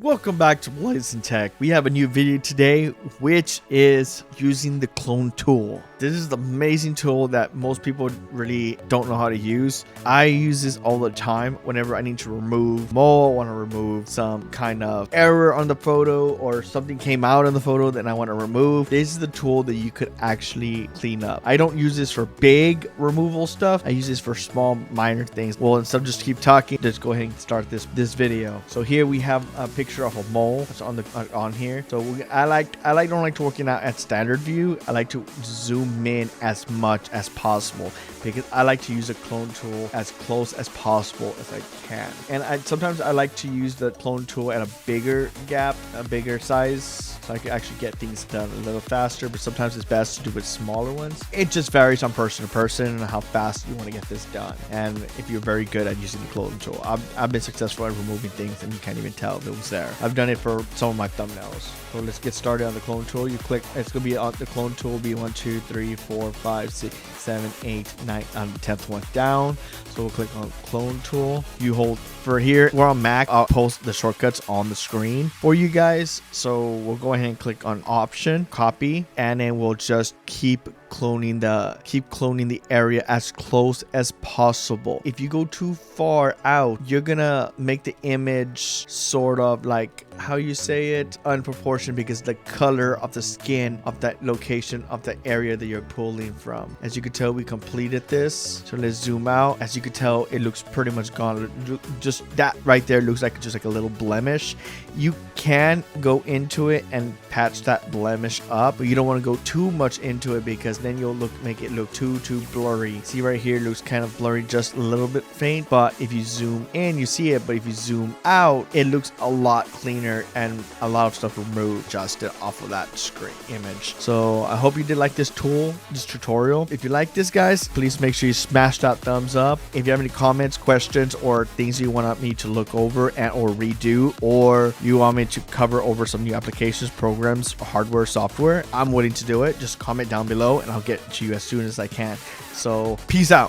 Welcome back to Blazin Tech. We have a new video today, which is using the clone tool. This is the amazing tool that most people really don't know how to use. I use this all the time whenever I need to remove mole, want to remove some kind of error on the photo, or something came out in the photo that I want to remove. This is the tool that you could actually clean up. I don't use this for big removal stuff. I use this for small, minor things. Well, instead of just keep talking, just go ahead and start this video. So here we have a picture of a mole that's on here. So I don't like to working out at standard view. I like to zoom in as much as possible because I like to use the clone tool as close as possible as I can. And sometimes I like to use the clone tool at a bigger gap, a bigger size, so I can actually get things done a little faster. But sometimes it's best to do with smaller ones. It just varies on person to person and how fast you want to get this done. And if you're very good at using the clone tool, I've been successful at removing things and you can't even tell if it was there. I've done it for some of my thumbnails. So let's get started on the clone tool. You click, it's gonna be on the clone tool, be 1, 2, 3, 4, 5, 6, 7, 8, 9 on the 10th one down. So we'll click on clone tool. You hold for here. We're on Mac. I'll post the shortcuts on the screen for you guys. So we'll go ahead and click on option, copy, and then we'll just keep cloning the area as close as possible. If you go too far out, you're gonna make the image sort of like, how you say it, unproportionate, because the color of the skin of that location of the area that you're pulling from. As you can tell, we completed this. So let's zoom out. As you can tell, it looks pretty much gone. Just that right there looks like just like a little blemish. You can go into it and patch that blemish up, but you don't want to go too much into it because then you'll make it look too blurry. See right here, it looks kind of blurry, just a little bit faint, but if you zoom in, you see it. But if you zoom out, it looks a lot cleaner and a lot of stuff removed, adjusted off of that screen image. So I hope you did like this tool, this tutorial. If you like this, guys, please make sure you smash that thumbs up. If you have any comments, questions, or things you want me to look over and or redo, or you want me to cover over some new applications, programs, hardware, software, I'm willing to do it. Just comment down below and I'll get to you as soon as I can. So peace out.